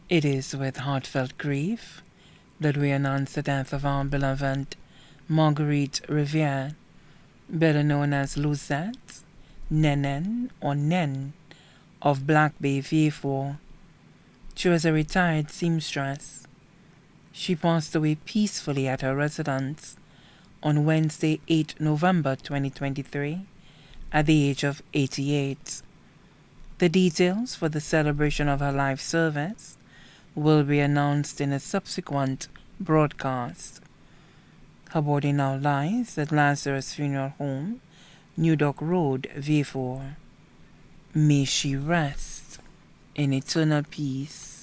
It is with heartfelt grief that we announce the death of our beloved Marguerite Riviere, better known as Lucette, Nenen, or Nen, of Black Bay, Vieux. She was a retired seamstress. She passed away peacefully at her residence on Wednesday, 8 November 2023, at the age of 88. The details for the celebration of her life service will be announced in a subsequent broadcast. Her body now lies at Lazarus Funeral Home, New Dock Road, Vieux. May she rest in eternal peace.